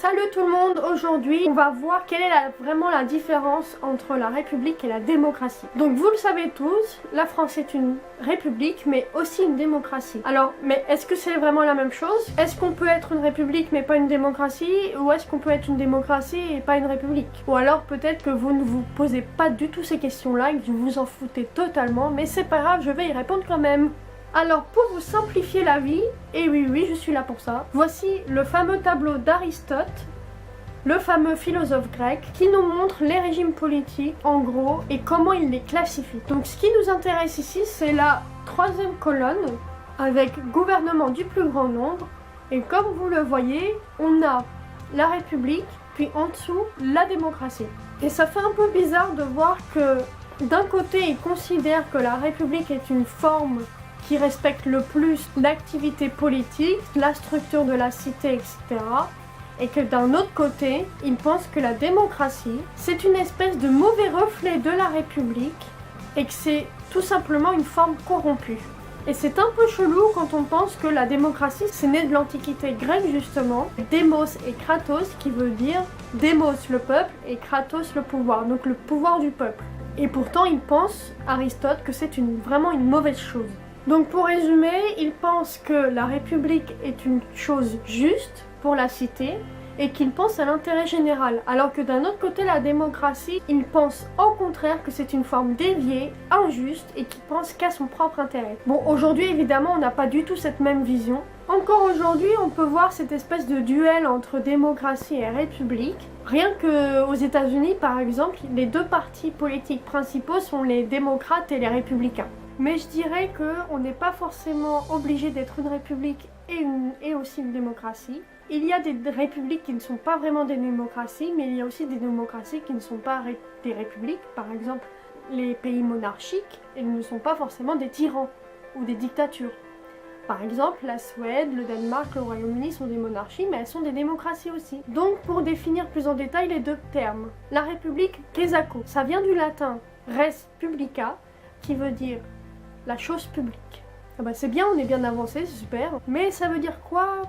Salut tout le monde, aujourd'hui on va voir quelle est vraiment la différence entre la République et la démocratie. Donc vous le savez tous, la France est une République mais aussi une démocratie. Alors, mais est-ce que c'est vraiment la même chose? Est-ce qu'on peut être une République mais pas une démocratie? Ou est-ce qu'on peut être une démocratie et pas une République? Ou alors peut-être que vous ne vous posez pas du tout ces questions-là et que vous vous en foutez totalement, mais c'est pas grave, je vais y répondre quand même. Alors pour vous simplifier la vie, et oui je suis là pour ça, voici le fameux tableau d'Aristote, le fameux philosophe grec, qui nous montre les régimes politiques en gros et comment il les classifie. Donc ce qui nous intéresse ici, c'est la troisième colonne avec gouvernement du plus grand nombre, et comme vous le voyez, on a la République, puis en dessous la démocratie. Et ça fait un peu bizarre de voir que d'un côté ils considèrent que la République est une forme qui respecte le plus l'activité politique, la structure de la cité, etc. Et que d'un autre côté, ils pensent que la démocratie, c'est une espèce de mauvais reflet de la République et que c'est tout simplement une forme corrompue. Et c'est un peu chelou quand on pense que la démocratie, c'est né de l'Antiquité grecque justement, démos et kratos, qui veut dire démos le peuple et kratos le pouvoir, donc le pouvoir du peuple. Et pourtant, ils pensent, Aristote, que c'est vraiment une mauvaise chose. Donc pour résumer, il pense que la République est une chose juste pour la cité et qu'il pense à l'intérêt général, alors que d'un autre côté la démocratie, il pense au contraire que c'est une forme déviée, injuste et qui pense qu'à son propre intérêt. Bon, aujourd'hui évidemment on n'a pas du tout cette même vision. Encore aujourd'hui on peut voir cette espèce de duel entre démocratie et république. Rien qu'aux États-Unis par exemple, les deux partis politiques principaux sont les démocrates et les républicains. Mais je dirais qu'on n'est pas forcément obligé d'être une république et aussi une démocratie. Il y a des républiques qui ne sont pas vraiment des démocraties, mais il y a aussi des démocraties qui ne sont pas des républiques. Par exemple, les pays monarchiques, ils ne sont pas forcément des tyrans ou des dictatures. Par exemple, la Suède, le Danemark, le Royaume-Uni sont des monarchies, mais elles sont des démocraties aussi. Donc, pour définir plus en détail les deux termes, la république, quesaco, ça vient du latin res publica, qui veut dire la chose publique. Ah bah c'est bien, on est bien avancé, c'est super. Mais ça veut dire quoi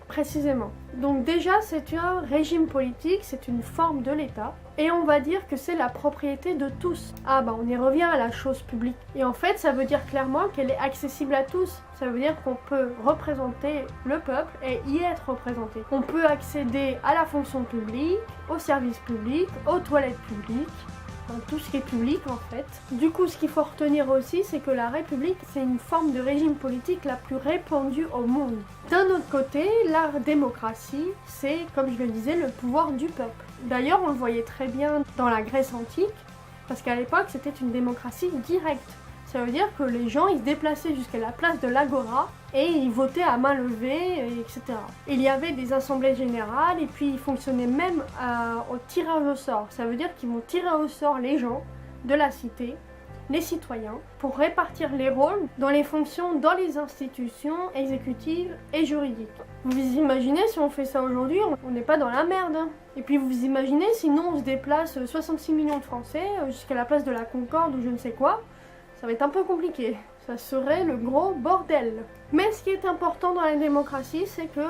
précisément? Donc déjà c'est un régime politique, c'est une forme de l'État. Et on va dire que c'est la propriété de tous. Ah bah on y revient à la chose publique. Et en fait ça veut dire clairement qu'elle est accessible à tous. Ça veut dire qu'on peut représenter le peuple et y être représenté. On peut accéder à la fonction publique, aux services publics, aux toilettes publiques, tout ce qui est public en fait. Du coup, ce qu'il faut retenir aussi, c'est que la République, c'est une forme de régime politique la plus répandue au monde. D'un autre côté, la démocratie, c'est, comme je le disais, le pouvoir du peuple. D'ailleurs, on le voyait très bien dans la Grèce antique, parce qu'à l'époque, c'était une démocratie directe. Ça veut dire que les gens, ils se déplaçaient jusqu'à la place de l'Agora et ils votaient à main levée, etc. Il y avait des assemblées générales et puis ils fonctionnaient même au tirage au sort. Ça veut dire qu'ils vont tirer au sort les gens de la cité, les citoyens, pour répartir les rôles dans les fonctions dans les institutions exécutives et juridiques. Vous imaginez si on fait ça aujourd'hui, on n'est pas dans la merde. Hein. Et puis vous imaginez sinon on se déplace 66 millions de Français jusqu'à la place de la Concorde ou je ne sais quoi. Ça va être un peu compliqué, ça serait le gros bordel. Mais ce qui est important dans la démocratie, c'est que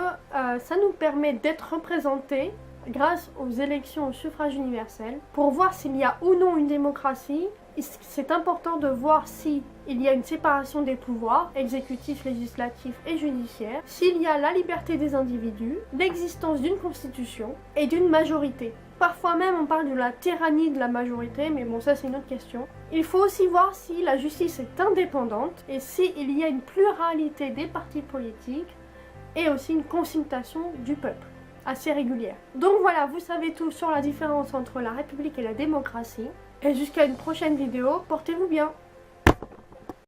ça nous permet d'être représentés grâce aux élections au suffrage universel. Pour voir s'il y a ou non une démocratie, c'est important de voir s'il y a une séparation des pouvoirs, exécutif, législatif et judiciaire, s'il y a la liberté des individus, l'existence d'une constitution et d'une majorité. Parfois même on parle de la tyrannie de la majorité, mais bon ça c'est une autre question. Il faut aussi voir si la justice est indépendante et s'il y a une pluralité des partis politiques et aussi une consultation du peuple assez régulière. Donc voilà, vous savez tout sur la différence entre la République et la démocratie. Et jusqu'à une prochaine vidéo, portez-vous bien.